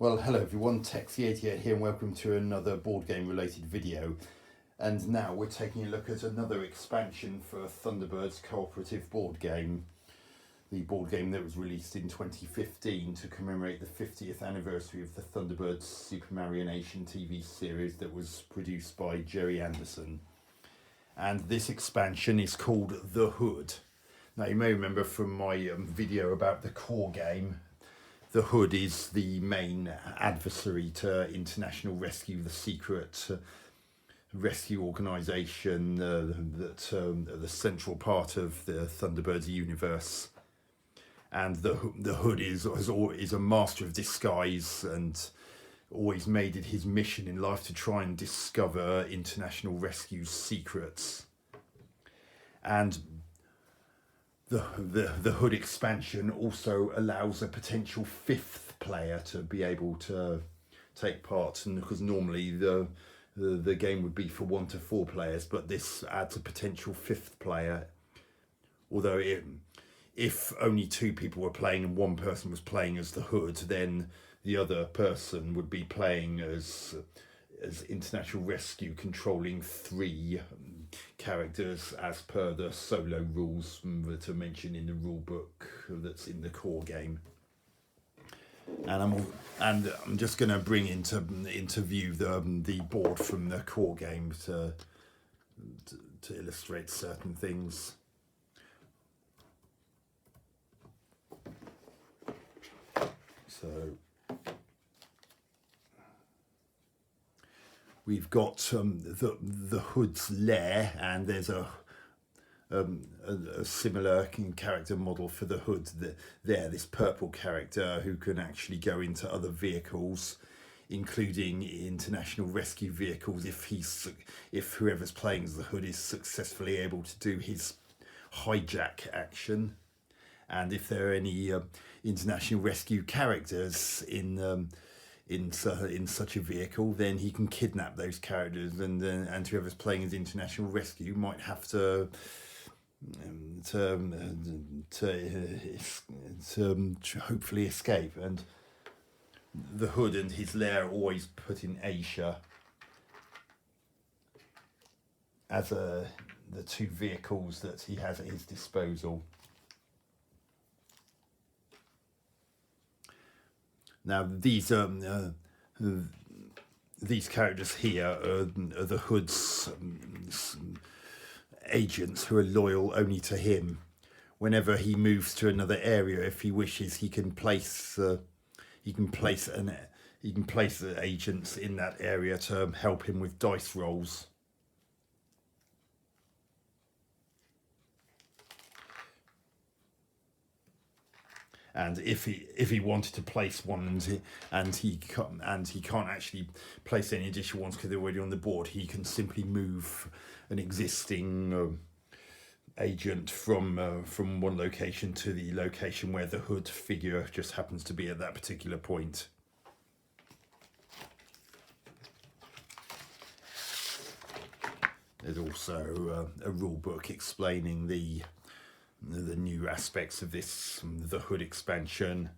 Well, hello everyone, Tex88 here and welcome to another board game related video. And now we're taking a look at another expansion for Thunderbirds cooperative board game. The board game that was released in 2015 to commemorate the 50th anniversary of the Thunderbirds Super Marionation TV series that was produced by Jerry Anderson. And this expansion is called The Hood. Now you may remember from my video about the core game, the Hood is the main adversary to International Rescue, the secret rescue organisation that's the central part of the Thunderbirds universe. And the Hood is a master of disguise and always made it his mission in life to try and discover International Rescue's secrets. And the Hood expansion also allows a potential fifth player to be able to take part, and because normally the game would be for 1 to 4 players, but this adds a potential fifth player. Although if only 2 people were playing and 1 person was playing as the Hood, then the other person would be playing as International Rescue, controlling 3 characters as per the solo rules that are mentioned in the rule book that's in the core game. And I'm just going to bring into view the board from the core game to illustrate certain things. So we've got the Hood's lair, and there's a similar character model for the Hood this purple character who can actually go into other vehicles, including International Rescue vehicles if whoever's playing as the Hood is successfully able to do his hijack action. And if there are any International Rescue characters in such a vehicle, then he can kidnap those characters, and whoever's playing as International Rescue might have to hopefully escape. And the Hood and his lair are always put in Asia as the 2 vehicles that he has at his disposal. Now these characters here are the Hood's agents who are loyal only to him. Whenever he moves to another area, if he wishes, he can place the agents in that area to help him with dice rolls. And if he wanted to place one and he can't actually place any additional ones because they're already on the board, he can simply move an existing agent from one location to the location where the Hood figure just happens to be at that particular point. There's also a rule book explaining the new aspects of the Hood expansion.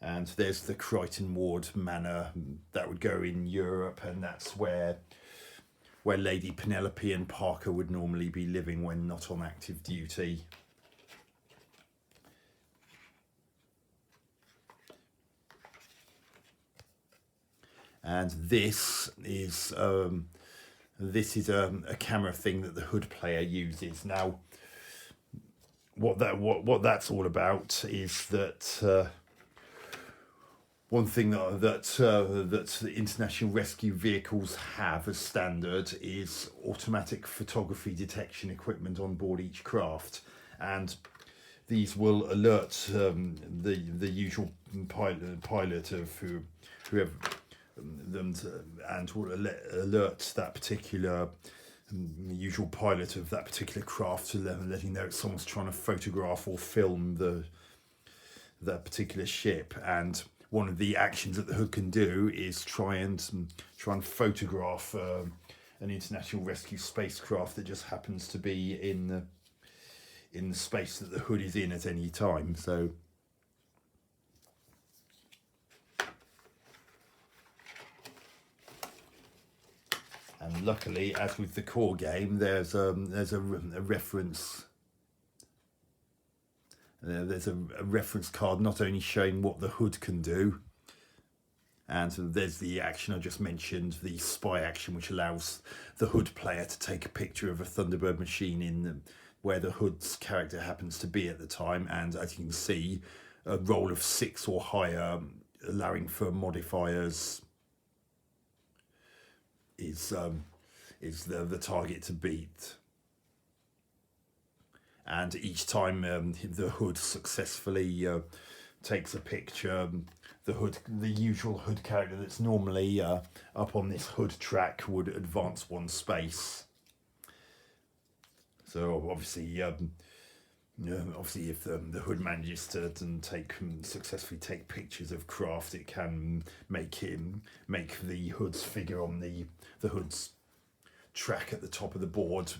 And there's the Crichton Ward Manor that would go in Europe, and that's where Lady Penelope and Parker would normally be living when not on active duty. And this is a camera thing that the Hood player uses. Now what that's all about is that one thing that the International Rescue vehicles have as standard is automatic photography detection equipment on board each craft, and these will alert the usual pilot of whoever them and will alert that particular usual pilot of that particular craft to letting know someone's trying to photograph or film that particular ship. And one of the actions that the Hood can do is try and photograph an International Rescue spacecraft that just happens to be in the space that the Hood is in at any time. So And luckily, as with the core game, there's a reference. There's a reference card not only showing what the hood can do, and there's the action I just mentioned, the spy action, which allows the hood player to take a picture of a Thunderbird machine in where the hood's character happens to be at the time. And as you can see, a roll of 6 or higher, allowing for modifiers, is the target to beat. And each time the hood successfully takes a picture, the usual hood character that's normally up on this hood track would advance 1 space. So obviously, if the hood manages to successfully take pictures of craft, it can make the hood's figure on the hood's track at the top of the board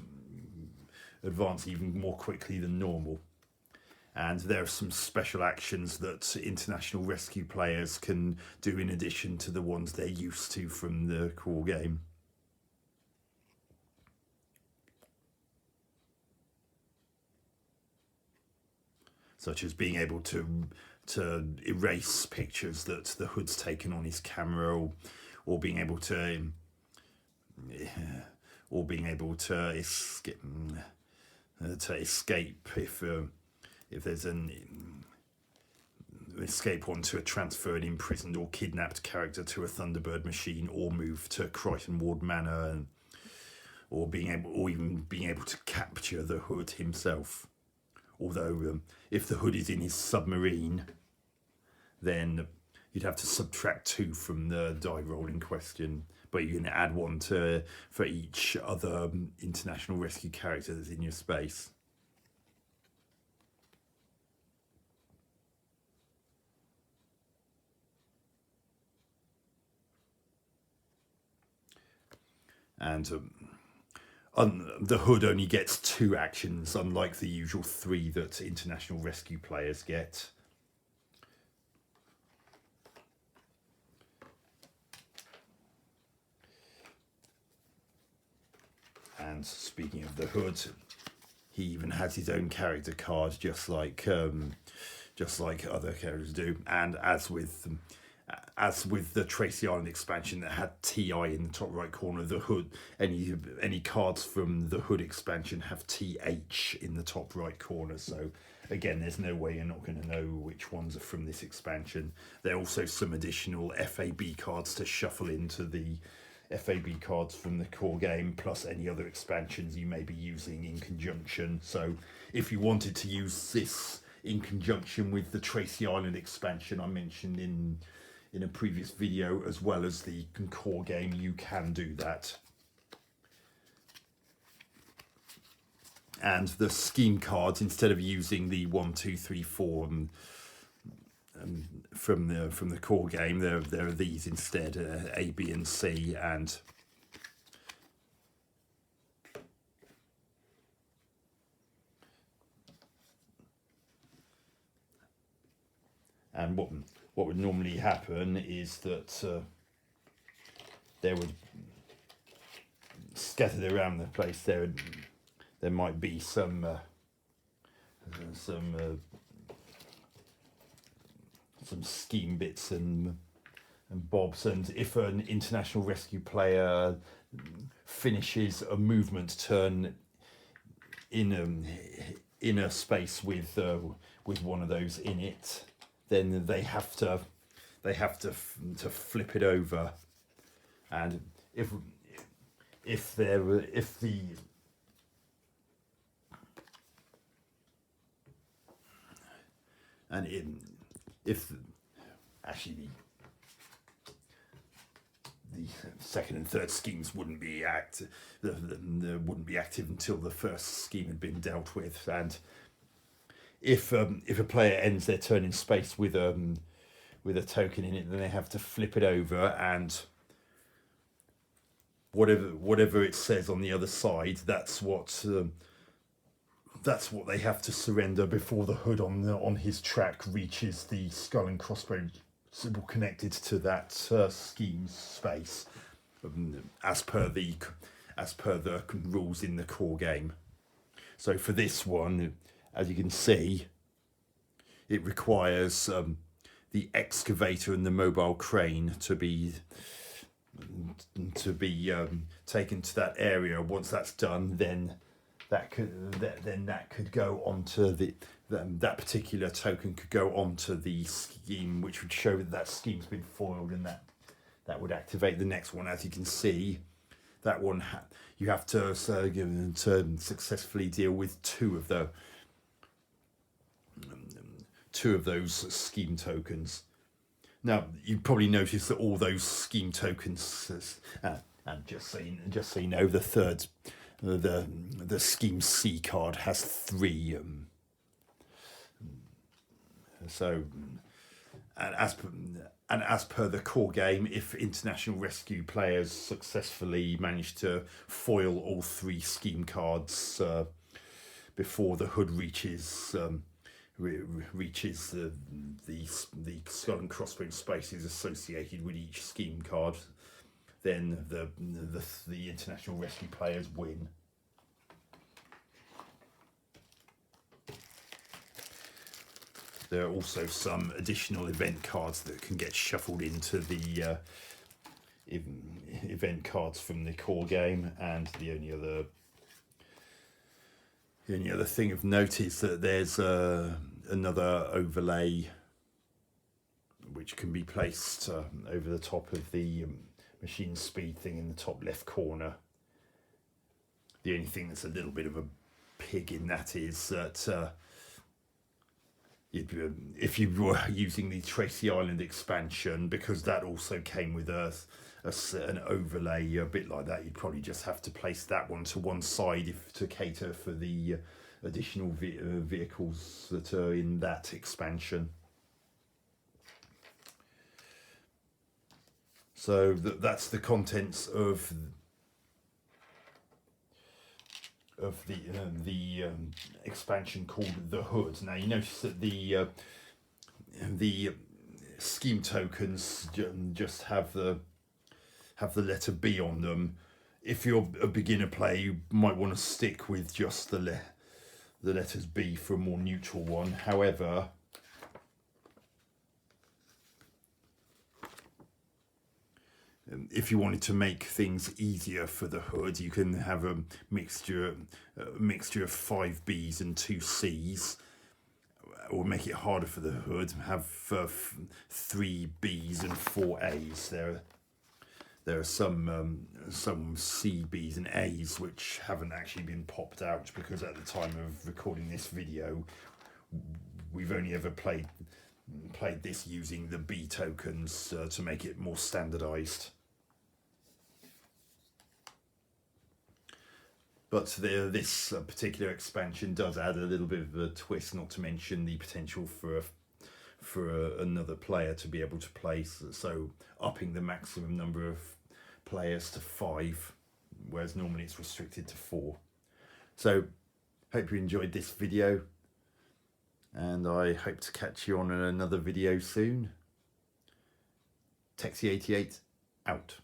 advance even more quickly than normal. And there are some special actions that international rescue players can do in addition to the ones they're used to from the core game. Such as being able to erase pictures that the hood's taken on his camera, or being able to escape if there's an escape onto a transferred, imprisoned or kidnapped character to a Thunderbird machine, or move to Crichton Ward Manor, or even being able to capture the hood himself. Although if the hood is in his submarine, then you'd have to subtract 2 from the die roll in question, but you can add 1 for each other international rescue character that's in your space. And the hood only gets 2 actions, unlike the usual 3 that international rescue players get. And speaking of the hood, he even has his own character card, just like other characters do. And as with the Tracy Island expansion that had TI in the top right corner of the hood, any cards from the hood expansion have TH in the top right corner. So again, there's no way you're not going to know which ones are from this expansion. There are also some additional FAB cards to shuffle into the FAB cards from the core game, plus any other expansions you may be using in conjunction. So if you wanted to use this in conjunction with the Tracy Island expansion I mentioned in a previous video, as well as the core game, you can do that. And the scheme cards, instead of using the 1, 2, 3, 4 from the core game, there are these instead, A, B and C, and what would normally happen is that there would, scattered around the place, there might be some scheme bits and bobs, and if an international rescue player finishes a movement turn in a space with one of those in it, then they have to flip it over. And if actually the second and third schemes wouldn't be active until the first scheme had been dealt with. And if a player ends their turn in space with a token in it, then they have to flip it over, and whatever it says on the other side, that's what they have to surrender before the hood on his track reaches the skull and crossbones symbol connected to that scheme's space. as per the rules in the core game. So for this one, as you can see, it requires the excavator and the mobile crane to be taken to that area. Once that's done, then that could go onto that particular token could go onto the scheme, which would show that scheme's been foiled, and that would activate the next one. As you can see, that one you have to successfully deal with two of those scheme tokens. Now you probably noticed that all those scheme tokens, and just so you know, the scheme C card has 3. And as per the core game, if international rescue players successfully manage to foil all 3 scheme cards before the hood reaches the skull and crossbones spaces associated with each scheme card, then the international rescue players win. There are also some additional event cards that can get shuffled into the event cards from the core game, and the only other thing of note is that there's another overlay which can be placed over the top of the machine speed thing in the top left corner. The only thing that's a little bit of a pig in that is that if you were using the Tracy Island expansion, because that also came with an overlay a bit like that, you'd probably just have to place that one to one side to cater for the additional vehicles that are in that expansion. So that's the contents of the expansion called the Hood. Now you notice that the scheme tokens just have the letter B on them. If you're a beginner player, you might want to stick with just the letters B for a more neutral one. However, if you wanted to make things easier for the hood, you can have a mixture of 5 Bs and 2 Cs, or make it harder for the hood, have 3 Bs and 4 As. There are some C, Bs and As which haven't actually been popped out, because at the time of recording this video we've only ever played this using the B tokens to make it more standardized. But this particular expansion does add a little bit of a twist, not to mention the potential for another player to be able to play, so upping the maximum number of players to 5, whereas normally it's restricted to 4. So hope you enjoyed this video, and I hope to catch you on another video soon. Texie88 out.